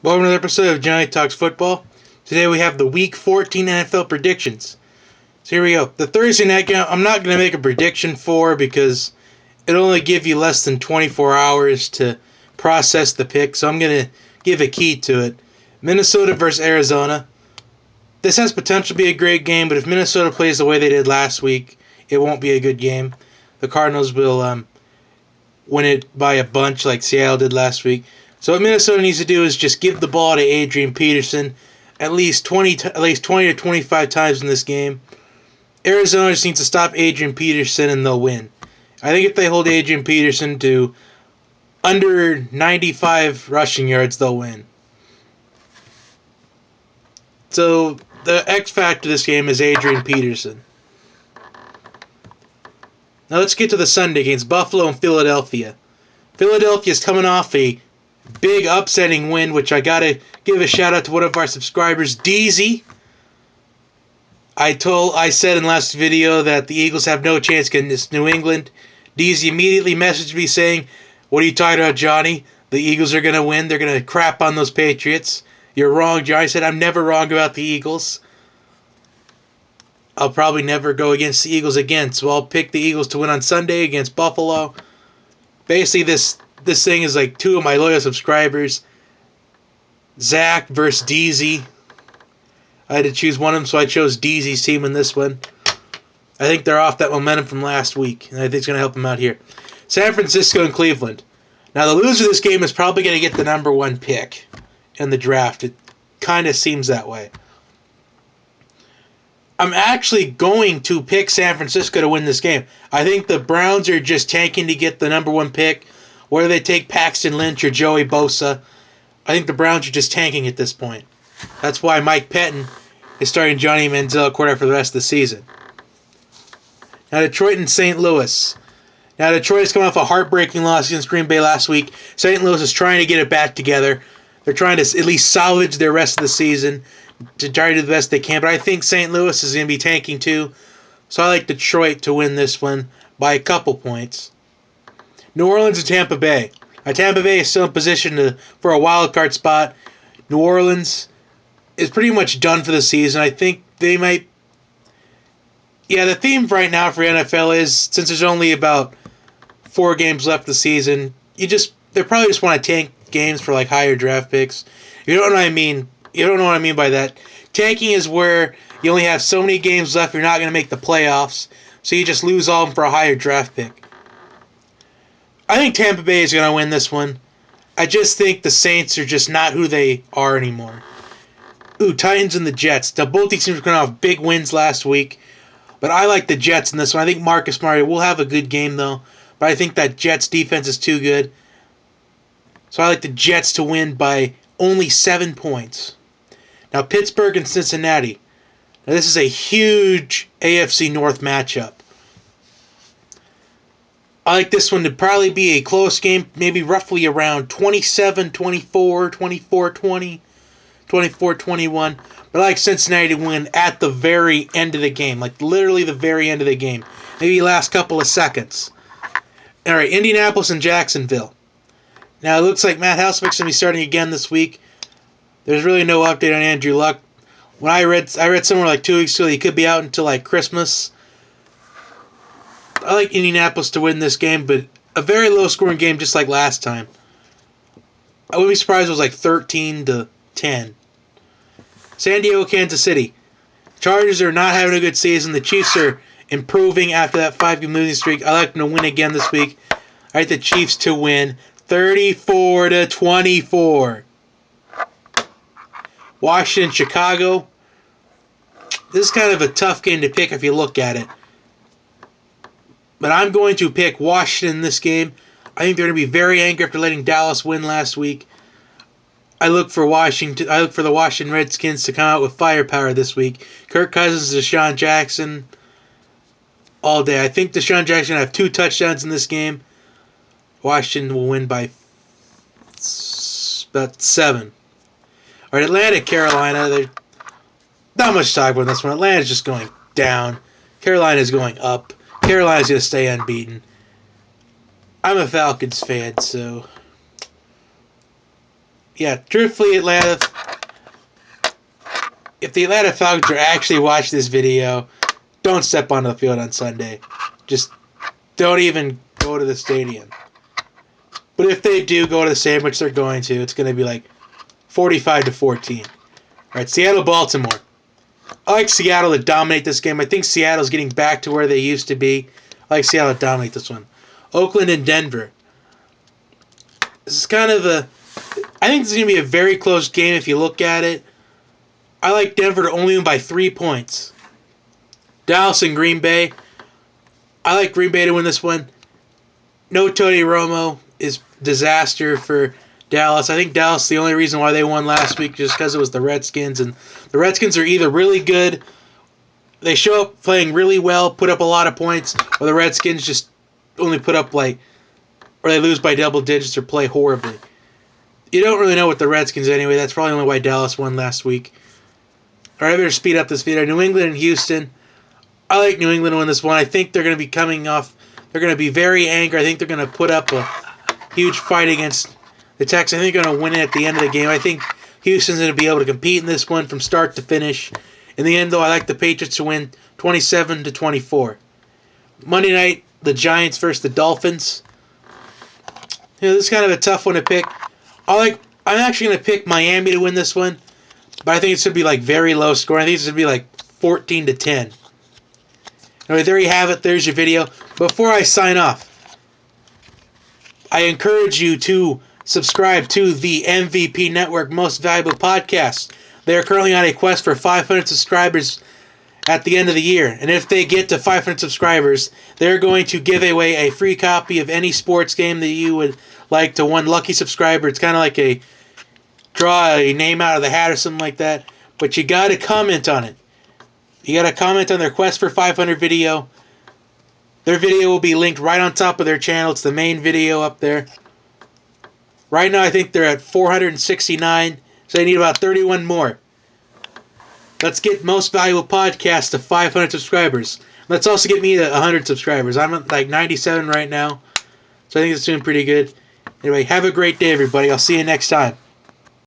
Welcome to another episode of Johnny Talks Football. Today we have the Week 14 NFL predictions. So here we go. The Thursday night game, I'm not going to make a prediction for because it'll only give you less than 24 hours to process the pick, so I'm going to give a key to it. Minnesota versus Arizona. This has potential to be a great game, but if Minnesota plays the way they did last week, it won't be a good game. The Cardinals will win it by a bunch like Seattle did last week. So what Minnesota needs to do is just give the ball to Adrian Peterson at least 20 to 25 times in this game. Arizona just needs to stop Adrian Peterson and they'll win. I think if they hold Adrian Peterson to under 95 rushing yards, they'll win. So the X factor of this game is Adrian Peterson. Now let's get to the Sunday games, Buffalo and Philadelphia. Philadelphia's coming off a big upsetting win, which I gotta give a shout out to one of our subscribers, DZ. I said in last video that the Eagles have no chance against this New England. DZ immediately messaged me saying, "What are you talking about, Johnny? The Eagles are gonna win. They're gonna crap on those Patriots." You're wrong, Johnny. I said I'm never wrong about the Eagles. I'll probably never go against the Eagles again, so I'll pick the Eagles to win on Sunday against Buffalo. Basically, this thing is like two of my loyal subscribers, Zach versus DZ. I had to choose one of them, so I chose DZ's team in this one. I think they're off that momentum from last week, and I think it's going to help them out here. San Francisco and Cleveland. Now, the loser of this game is probably going to get the number one pick in the draft. It kind of seems that way. I'm actually going to pick San Francisco to win this game. I think the Browns are just tanking to get the number one pick, whether they take Paxton Lynch or Joey Bosa. I think the Browns are just tanking at this point. That's why Mike Pettin is starting Johnny Manziel at quarterback for the rest of the season. Now, Detroit and St. Louis. Now, Detroit is coming off a heartbreaking loss against Green Bay last week. St. Louis is trying to get it back together. They're trying to at least salvage their rest of the season to try to do the best they can. But I think St. Louis is going to be tanking too. So I like Detroit to win this one by a couple points. New Orleans and Tampa Bay. Tampa Bay is still in position for a wild card spot. New Orleans is pretty much done for the season. I think they might. Yeah, the theme right now for NFL is since there's only about 4 games left the season, they probably just want to tank games for like higher draft picks. You don't know what I mean. You don't know what I mean by that. Tanking is where you only have so many games left. You're not going to make the playoffs, so you just lose all of them for a higher draft pick. I think Tampa Bay is going to win this one. I just think the Saints are just not who they are anymore. Ooh, Titans and the Jets. Now, both these teams were coming off big wins last week, but I like the Jets in this one. I think Marcus Mariota will have a good game, though, but I think that Jets defense is too good. So I like the Jets to win by only 7 points. Now, Pittsburgh and Cincinnati. Now, this is a huge AFC North matchup. I like this one to probably be a close game, maybe roughly around 27-24, 24-20, 24-21. But I like Cincinnati to win at the very end of the game, like literally the very end of the game. Maybe last couple of seconds. All right, Indianapolis and Jacksonville. Now, it looks like Matt Hasselbeck's going to be starting again this week. There's really no update on Andrew Luck. When I read somewhere like 2 weeks ago he could be out until like Christmas. I like Indianapolis to win this game, but a very low-scoring game just like last time. I wouldn't be surprised if it was like 13-10. San Diego, Kansas City. Chargers are not having a good season. The Chiefs are improving after that 5-game losing streak. I like them to win again this week. I like the Chiefs to win 34-24. Washington, Chicago. This is kind of a tough game to pick if you look at it. But I'm going to pick Washington in this game. I think they're going to be very angry after letting Dallas win last week. I look for the Washington Redskins to come out with firepower this week. Kirk Cousins, Deshaun Jackson, all day. I think Deshaun Jackson will have 2 touchdowns in this game. Washington will win by about 7. All right, Atlanta, Carolina. There's not much to talk about in this one. Atlanta's just going down. Carolina's going up. Carolina's going to stay unbeaten. I'm a Falcons fan, so yeah, truthfully, Atlanta, if the Atlanta Falcons are actually watching this video, don't step onto the field on Sunday. Just don't even go to the stadium. But if they do go to the stadium, which they're going to, it's going to be like 45-14. All right, Seattle-Baltimore. I like Seattle to dominate this game. I think Seattle's getting back to where they used to be. I like Seattle to dominate this one. Oakland and Denver. This is kind of a... I think this is going to be a very close game if you look at it. I like Denver to only win by 3 points. Dallas and Green Bay. I like Green Bay to win this one. No Tony Romo is disaster for Dallas. I think Dallas, the only reason why they won last week just because it was the Redskins. And the Redskins are either really good, they show up playing really well, put up a lot of points, or the Redskins just only put up or they lose by double digits or play horribly. You don't really know with the Redskins anyway. That's probably only why Dallas won last week. All right, I better speed up this video. New England and Houston. I like New England to win this one. I think they're going to be coming off. They're going to be very angry. I think they're going to put up a huge fight against the Texans. I think they're going to win it at the end of the game. I think Houston's going to be able to compete in this one from start to finish. In the end, though, I like the Patriots to win 27-24. Monday night, the Giants versus the Dolphins. This is kind of a tough one to pick. I'm actually going to pick Miami to win this one, but I think it's going to be very low scoring. I think it's going to be 14-10. Anyway, there you have it. There's your video. Before I sign off, I encourage you to subscribe to the MVP Network Most Valuable Podcast. They are currently on a quest for 500 subscribers at the end of the year. And if they get to 500 subscribers, they're going to give away a free copy of any sports game that you would like to one lucky subscriber. It's kind of like a draw a name out of the hat or something like that. But you got to comment on it. You got to comment on their Quest for 500 video. Their video will be linked right on top of their channel. It's the main video up there. Right now, I think they're at 469, so they need about 31 more. Let's get Most Valuable Podcast to 500 subscribers. Let's also get me to 100 subscribers. I'm at 97 right now, so I think it's doing pretty good. Anyway, have a great day, everybody. I'll see you next time.